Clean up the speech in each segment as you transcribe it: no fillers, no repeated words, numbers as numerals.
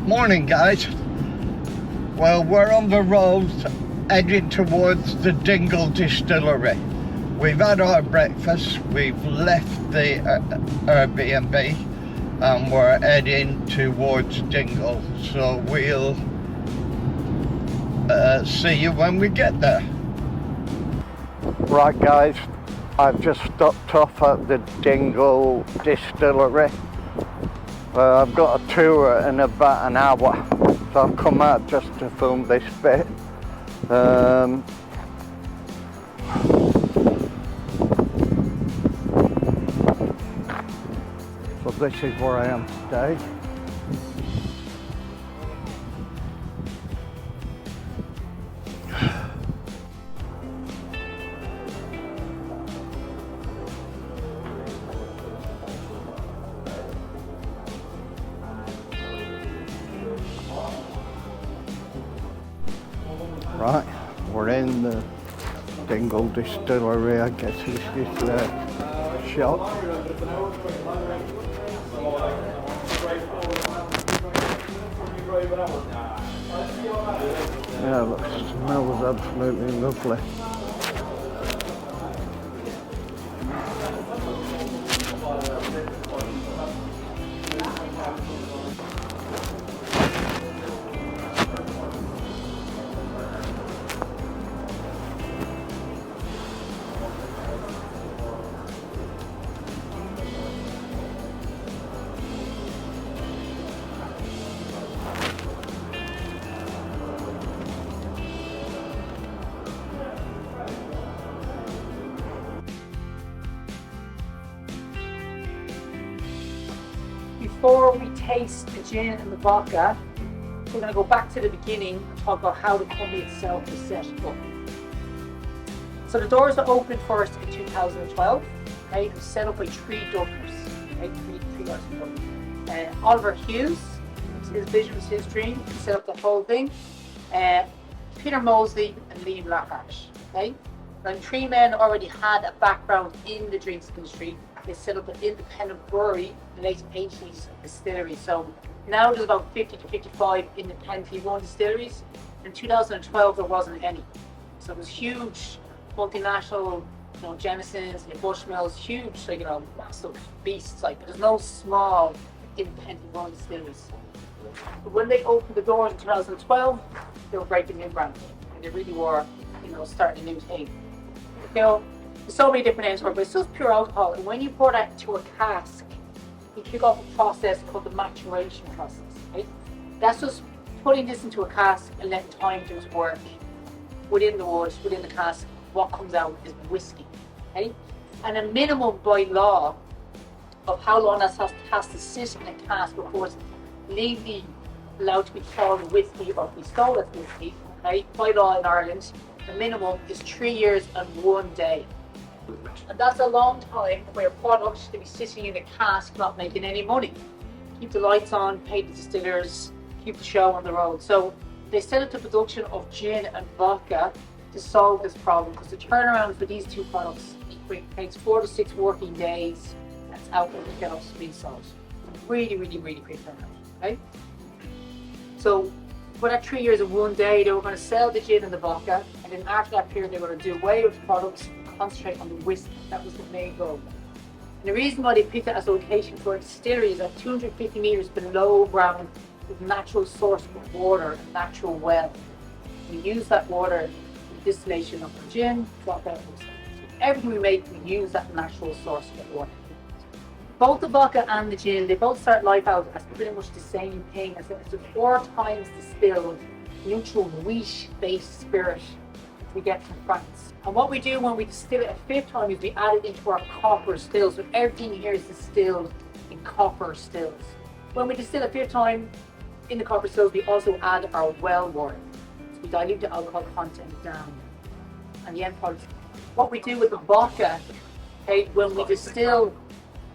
Morning, guys. Well, we're on the road heading towards the Dingle Distillery. We've had our breakfast, we've left the Airbnb, and we're heading towards Dingle. So we'll see you when we get there. Right, guys, I've just stopped off at the Dingle Distillery. I've got a tour in about an hour, so I've come out just to film this bit. So this is where I am today. Right, we're in the Dingle Distillery. I guess this is the shop. Yeah, look, it smells absolutely lovely. Before we taste the gin and the vodka, we're going to go back to the beginning and talk about how the company itself is set up. So the doors were opened first in 2012. Okay, it was set up by three donors. Okay, three guys. Oliver Hughes, his vision was his dream. He set up the whole thing. Peter Mosley and Liam Lafferty. Okay, and three men already had a background in the drinks industry. They set up an independent brewery in the late 80s distillery. So now there's about 50 to 55 independently run distilleries. In 2012 there wasn't any. So it was huge multinational, Jamesons and Bushmills, huge, massive beasts. But there's no small independently run distilleries. But when they opened the doors in 2012, they were breaking new ground, and they really were, starting a new thing. There's so many different names for it, but it's just pure alcohol. And when you pour that into a cask, you kick off a process called the maturation process. Right? That's just putting this into a cask and letting time do its work. Within the wood, within the cask, what comes out is whiskey. Okay? And a minimum by law of how long that has to sit in a cask before it's legally allowed to be called whiskey or be sold as whiskey. Okay? By law in Ireland, the minimum is 3 years and 1 day. And that's a long time for your product to be sitting in a cask not making any money. Keep the lights on, pay the distillers, keep the show on the road. So they set up the production of gin and vodka to solve this problem, because the turnaround for these two products takes 4 to 6 working days. That's out when the kettles being sold. Really, really, really quick turnaround. Okay? So for that 3 years and 1 day, they were going to sell the gin and the vodka, and then after that period, they were going to do away with the products. Concentrate on the whiskey. That was the main goal. And the reason why they picked that as a location for a distillery is at 250 meters below ground with natural source of water, a natural well. We use that water in distillation of the gin, vodka, so everything we make, we use that natural source of water. Both the vodka and the gin, they both start life out as pretty much the same thing. It's a 4 times distilled, neutral, wheat-based spirit we get from France. And what we do when we distill it a 5th time is we add it into our copper stills. So everything here is distilled in copper stills. When we distill a 5th time in the copper stills, we also add our well water. So we dilute the alcohol content down. And the end product. What we do with the vodka, okay, when we distill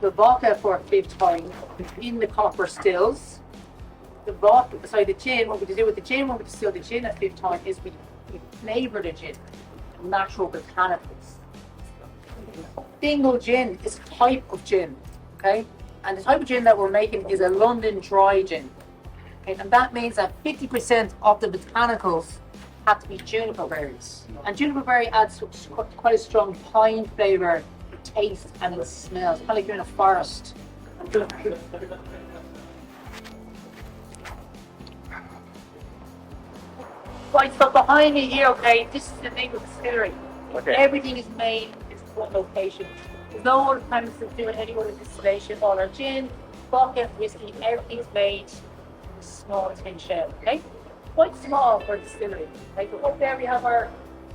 the vodka for a 5th time in the copper stills, the gin, what we do with the gin when we distill the gin a 5th time is we flavour the gin. Natural botanicals. Dingle gin is a type of gin, okay? And the type of gin that we're making is a London dry gin. Okay, and that means that 50% of the botanicals have to be juniper berries. And juniper berry adds quite a strong pine flavour, taste, and it smells. Kind of like you're in a forest. Right, so behind me here, okay, this is the Dingle Distillery. Okay. Everything is made in this one location. There's no other premises doing any other distillation. All our gin, vodka, whiskey, everything's made in a small tin shed, okay? Quite small for a distillery. Okay, so up there we have our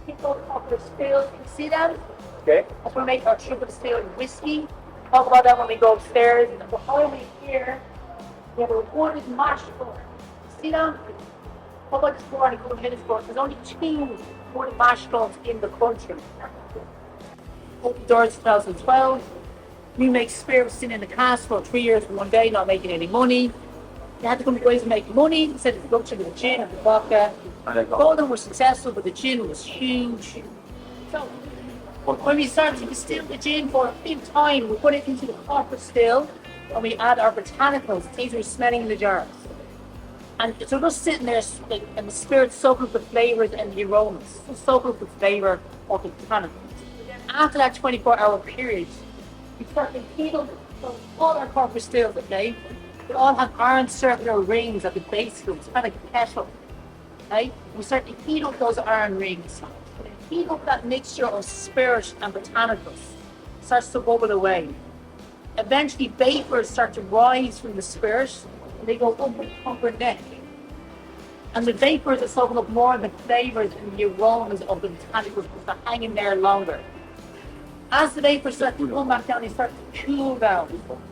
triple copper distilled. Can you see that? Okay. That's where we make our triple distilled whiskey. Talk about that when we go upstairs. And behind me here, we have a wooded mash bill. See that? How about this more in a couple of minutes ago? There's only 2 wood mash bills in the country. Open doors 2012. We make spirits sitting in the cask for 3 years for 1 day, not making any money. They had to come to ways to make money instead of production of the gin and the vodka. Both of them were successful, but the gin was huge. So when we started to distill the gin for a big time, we put it into the copper still and we add our botanicals, things we're smelling in the jars. And so just sitting there and the spirit soak up the flavours and the aromas, soak up the flavour of the botanicals. After that 24-hour period, we start to heat up all our copper stills, okay? They all have iron circular rings at the base of them, it's kind of like a kettle, okay? We start to heat up those iron rings. Heat up that mixture of spirit and botanicals. It starts to bubble away. Eventually, vapors start to rise from the spirit, and they go up the upper neck. And the vapors are soaking up more of the flavours and the aromas of the botanicals because they're hanging there longer. As the vapors start to come back down, they start to cool down,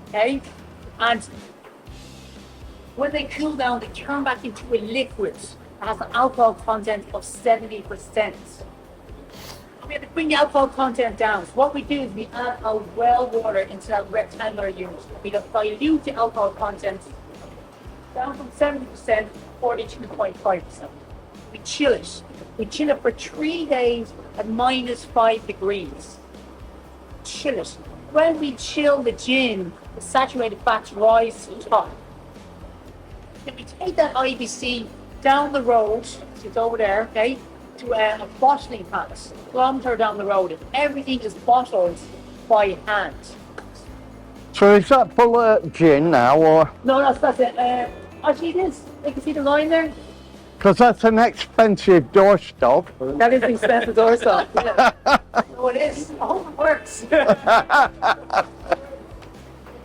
okay? And when they cool down, they turn back into a liquid that has an alcohol content of 70%. We have to bring the alcohol content down. So what we do is we add our well water into that rectangular unit. We dilute the alcohol content down from 70% or to 2.5%. We chill it. We chill it for 3 days at -5 degrees. Chill it. When we chill the gin, the saturated fats rise to the top. Then we take that IBC down the road, it's over there, okay, to a bottling plant, kilometre down the road, and everything is bottled by hand. So is that full of gin now, or? No, that's it. Actually, it is. You can see the line there. Because that's an expensive doorstop. That is the expensive doorstop. Yeah. No, it is. Oh, it works.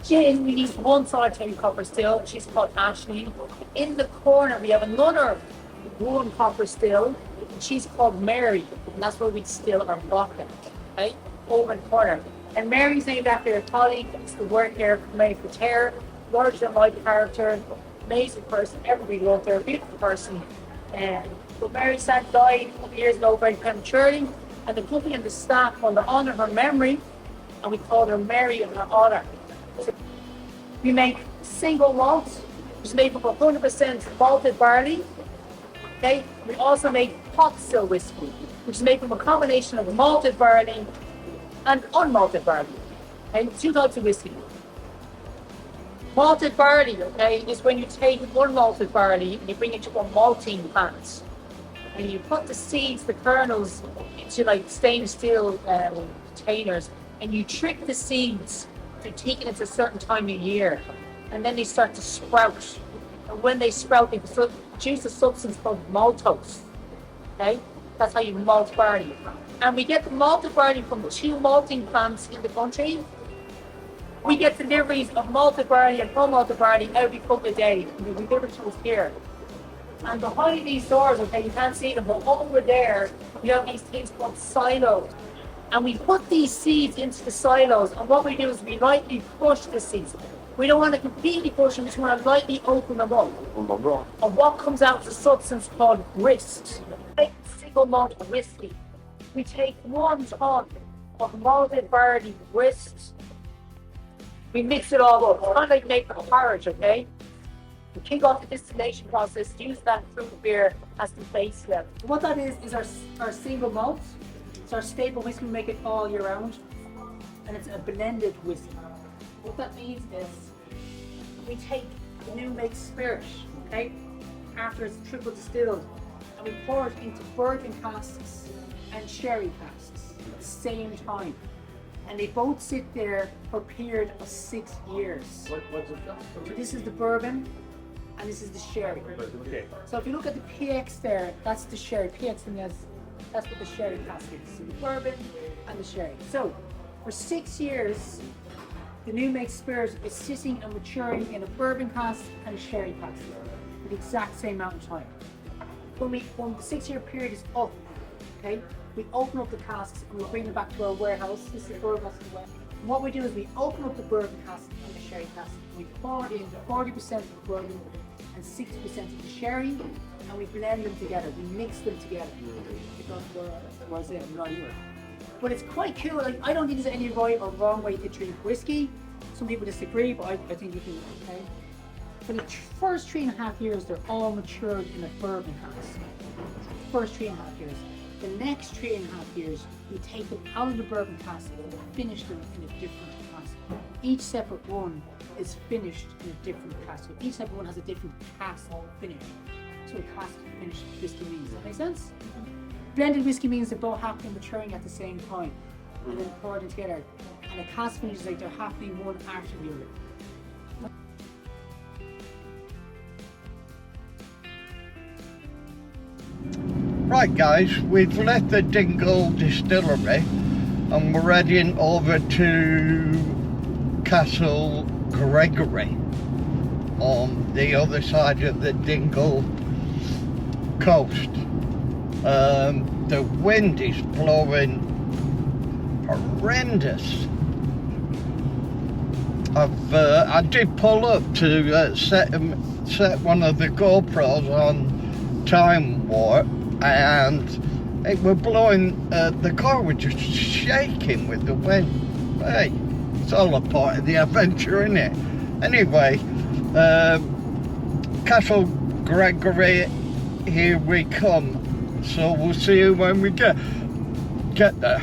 Gin, we use one solitary copper still. She's called Ashley. In the corner, we have another one copper still. She's called Mary, and that's where we distill our vodka. Okay, over in the corner. And Mary's named after her colleague who used to work here, Mary Pater, larger than life character, amazing person. Everybody loved her, beautiful person. But Mary died a couple of years ago very prematurely, and the company and the staff wanted to honour her memory, and we called her Mary in her honour. So we make single malt, which is made from 100% malted barley. Okay, we also make pot still whiskey, which is made from a combination of malted barley and unmalted barley. Okay, 2 types of whiskey. Malted barley, okay, is when you take unmalted barley and you bring it to a malting plant. And you put the seeds, the kernels, into like stainless steel containers, and you trick the seeds to take it at a certain time of year. And then they start to sprout. And when they sprout, they produce a substance called maltose. Okay? That's how you malt barley. And we get the malted barley from 2 malting plants in the country. We get deliveries of malted barley and unmalted barley every couple of days. And we deliver to us here. And behind these doors, okay, you can't see them, but over there, we have these things called silos. And we put these seeds into the silos, and what we do is we lightly push the seeds. We don't want to completely push them, we just want to lightly open them up. And what comes out is a substance called grist. Like single malt whiskey. We take 1 ton of malted barley grist. We mix it all up. It's kind of like making a porridge, okay? We kick off the distillation process, use that fruit beer as the base level. What that is our single malt. It's our staple whiskey, we make it all year round. And it's a blended whiskey. What that means is we take the new make spirit, okay, after it's triple distilled, and we pour it into bourbon casks and sherry casks at the same time. And they both sit there for a period of 6 years. What's it? So this is the bourbon, and this is the sherry. Okay. So if you look at the PX there, that's the sherry. PX, and that's what the sherry cask is. So the bourbon and the sherry. So for 6 years, the new make spirit is sitting and maturing in a bourbon cask and a sherry cask for the exact same amount of time. When the 6 year period is up, okay, we open up the casks and we bring them back to our warehouse. This is the bourbon cask. And what we do is we open up the bourbon cask and the sherry cask. We pour in 40% of the bourbon and 60% of the sherry, and we blend them together. We mix them together. But it's quite cool. Like, I don't think there's any right or wrong way to drink whiskey. Some people disagree, but I think you can. Okay. For the first 3.5 years, they're all matured in a bourbon cask. First 3.5 years. The next 3.5 years, we take them out of the bourbon cask and finish them in a different cask. Each separate one is finished in a different cask. So each separate one has a different cask finish. So a cask finished whiskey means. Does that make sense? Blended whiskey means they're both happening maturing at the same time, and then poured them together. And a cask finish is like they're happening one after the other. Right guys, we've left the Dingle Distillery and we're heading over to Castle Gregory on the other side of the Dingle coast. The wind is blowing horrendous. I did pull up to set one of the GoPros on time warp, and it was blowing, the car was just shaking with the wind. Hey, it's all a part of the adventure, isn't it? Anyway, Castle Gregory, here we come. So we'll see you when we get there.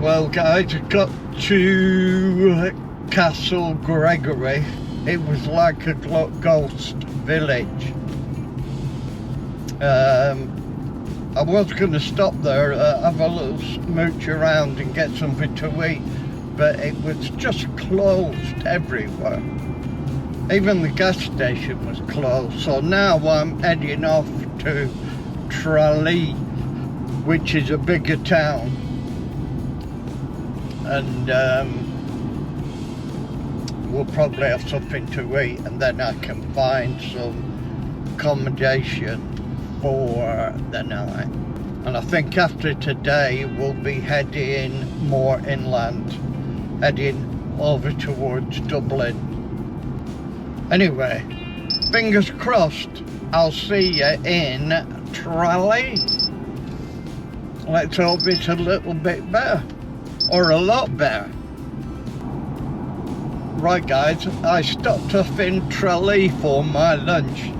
Well guys, I got to Castle Gregory. It was like a ghost village. I was going to stop there, have a little smooch around and get something to eat, but it was just closed everywhere. Even the gas station was closed. So now I'm heading off to Tralee, which is a bigger town. And we'll probably have something to eat, and then I can find some accommodation for the night. And I think after today we'll be heading more inland, heading over towards Dublin. Anyway, fingers crossed I'll see you in Tralee. Let's hope it's a little bit better. Or a lot better. Right guys, I stopped off in Tralee for my lunch.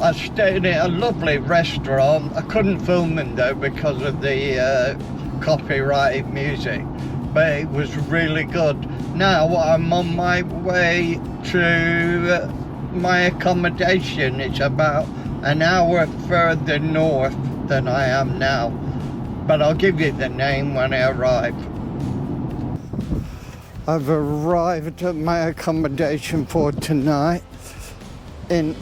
I stayed at a lovely restaurant. I couldn't film them though because of the copyrighted music, but it was really good. Now I'm on my way to my accommodation. It's about an hour further north than I am now, but I'll give you the name when I arrive. I've arrived at my accommodation for tonight in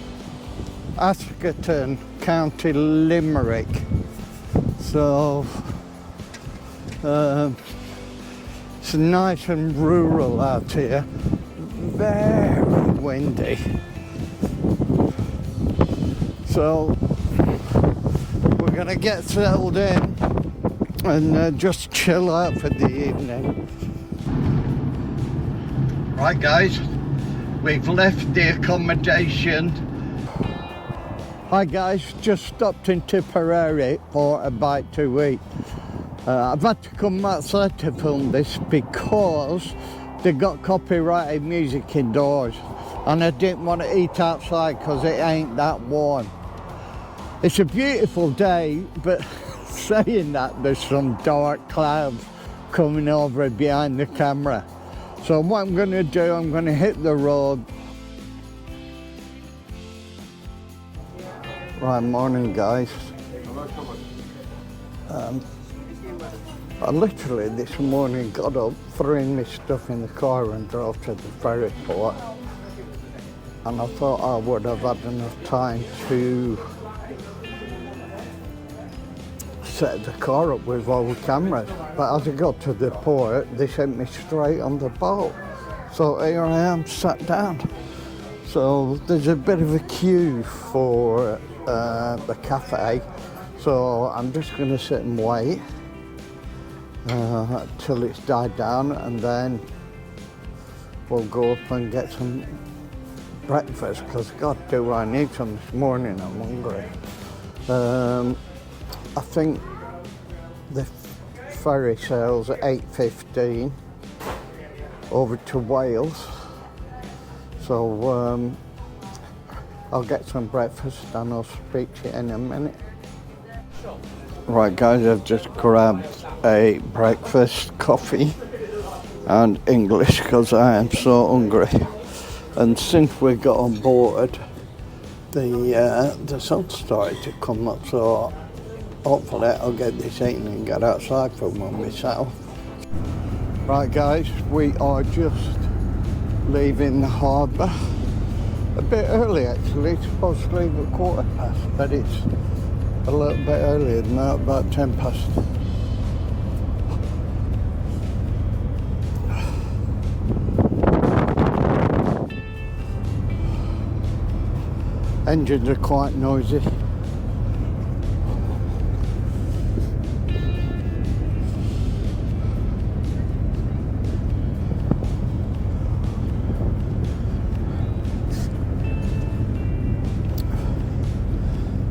Askerton, County Limerick. So it's nice and rural out here, very windy. So we're gonna get settled in and just chill out for the evening. Right guys, we've left the accommodation Hi guys, just stopped in Tipperary for a bite to eat. I've had to come outside to film this because they got copyrighted music indoors and I didn't want to eat outside because it ain't that warm. It's a beautiful day, but saying that, there's some dark clouds coming over behind the camera. So what I'm going to do, I'm going to hit the road. Right, morning guys. I literally this morning got up, threw in my stuff in the car and drove to the ferry port. And I thought I would have had enough time to set the car up with all the cameras. But as I got to the port, they sent me straight on the boat. So here I am, sat down. So there's a bit of a queue for the cafe, so I'm just going to sit and wait till it's died down, and then we'll go up and get some breakfast, because God, do I need some this morning, I'm hungry. I think the ferry sails at 8:15 over to Wales, so I'll get some breakfast and I'll speak to you in a minute. Right guys, I've just grabbed a breakfast, coffee and English because I am so hungry. And since we got on board, the sun started to come up, so hopefully I'll get this eaten and get outside for one myself. Right guys, we are just leaving the harbour. A bit early actually, it's supposed to leave at 15:15, but it's a little bit earlier than that, about 10 past. Engines are quite noisy.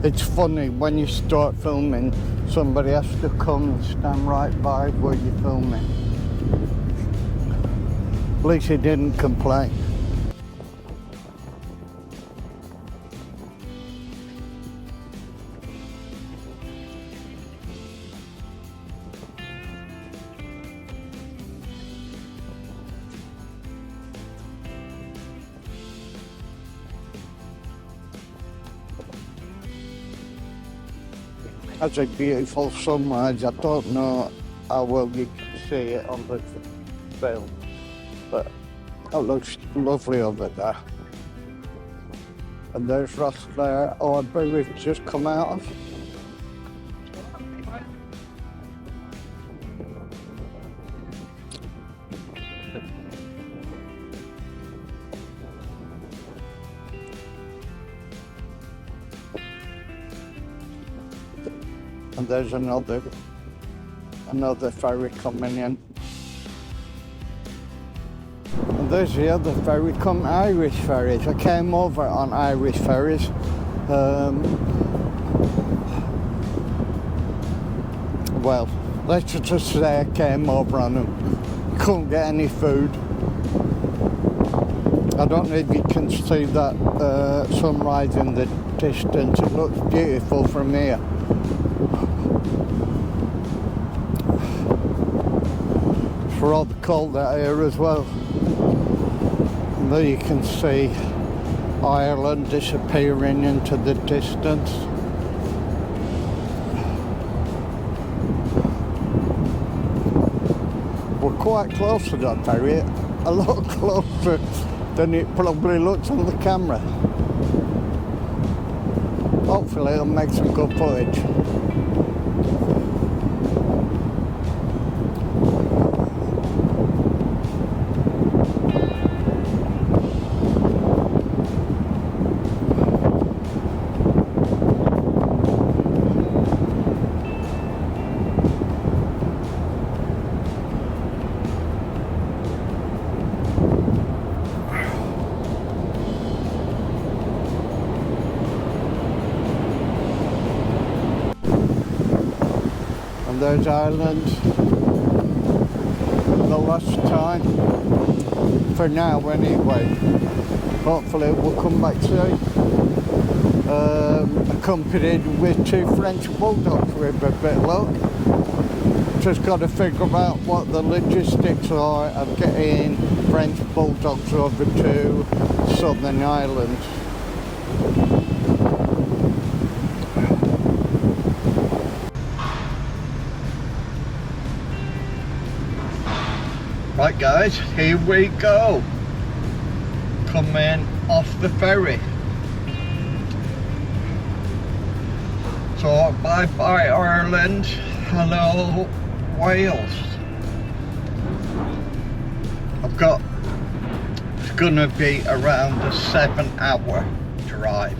It's funny, when you start filming, somebody has to come and stand right by where you're filming. At least he didn't complain. That's a beautiful sunrise. I don't know how well you can see it on the film, but it looks lovely over there. And there's Ross there, or we've just come out of. And there's another ferry coming in. And there's the other ferry, Irish ferries. I came over on Irish ferries. Well, let's just say I came over on them. Couldn't get any food. I don't know if you can see that sunrise in the distance. It looks beautiful from here. It's rather cold out here as well. And there you can see Ireland disappearing into the distance. We're quite close to that ferry, a lot closer than it probably looks on the camera. Hopefully it'll make some good footage. those islands the last time. For now anyway. Hopefully we'll come back soon. Accompanied with 2 French bulldogs with a bit of luck. Just got to figure out what the logistics are of getting French bulldogs over to Southern Ireland. Right guys, here we go. Coming off the ferry. So bye bye Ireland, hello Wales. It's gonna be around a 7-hour drive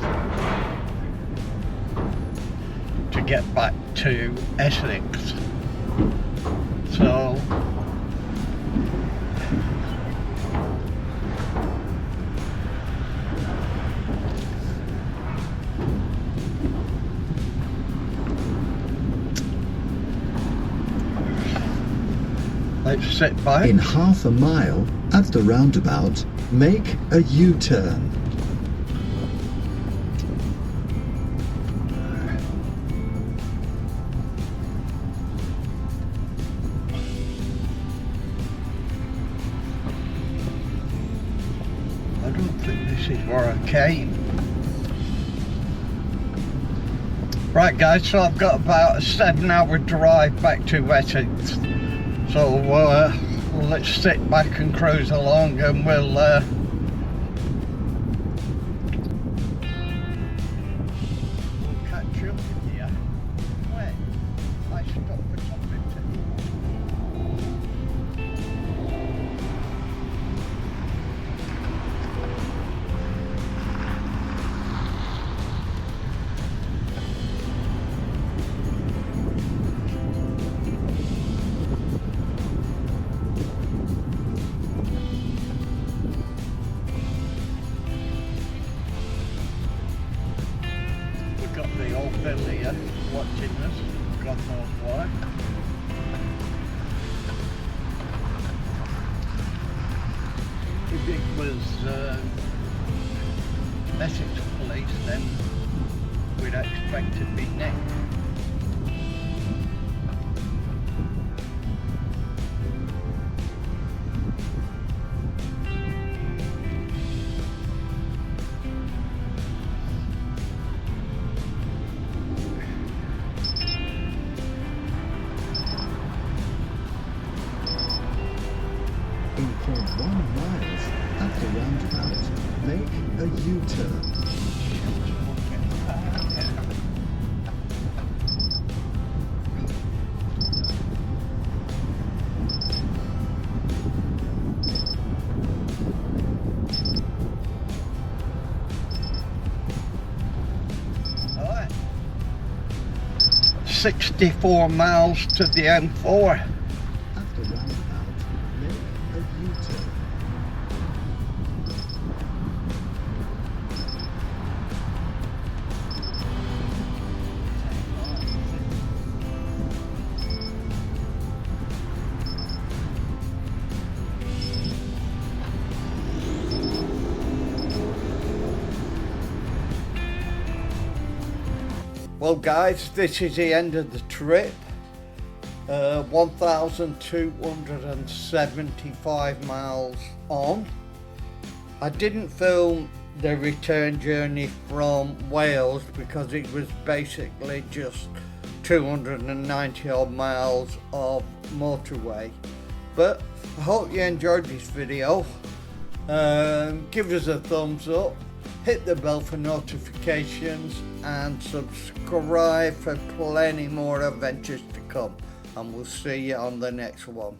to get back to Essex. So let's sit back. In half a mile at the roundabout, make a U-turn. I don't think this is where I came. Right guys, so I've got about a 7-hour drive back to Essex. So let's sit back and cruise along, and we'll catch up with you when I stop for something to the old Bill here watching us, God knows why. If it was Essex police, then we'd expect to be nicked. In 0.1 miles at the roundabout, make a U-turn. All right. 64 miles to the M4. At the roundabout, make a U-turn. Well guys, this is the end of the trip. 1,275 miles on. I didn't film the return journey from Wales because it was basically just 290 odd miles of motorway. But I hope you enjoyed this video. Give us a thumbs up, hit the bell for notifications, and subscribe for plenty more adventures to come. And we'll see you on the next one.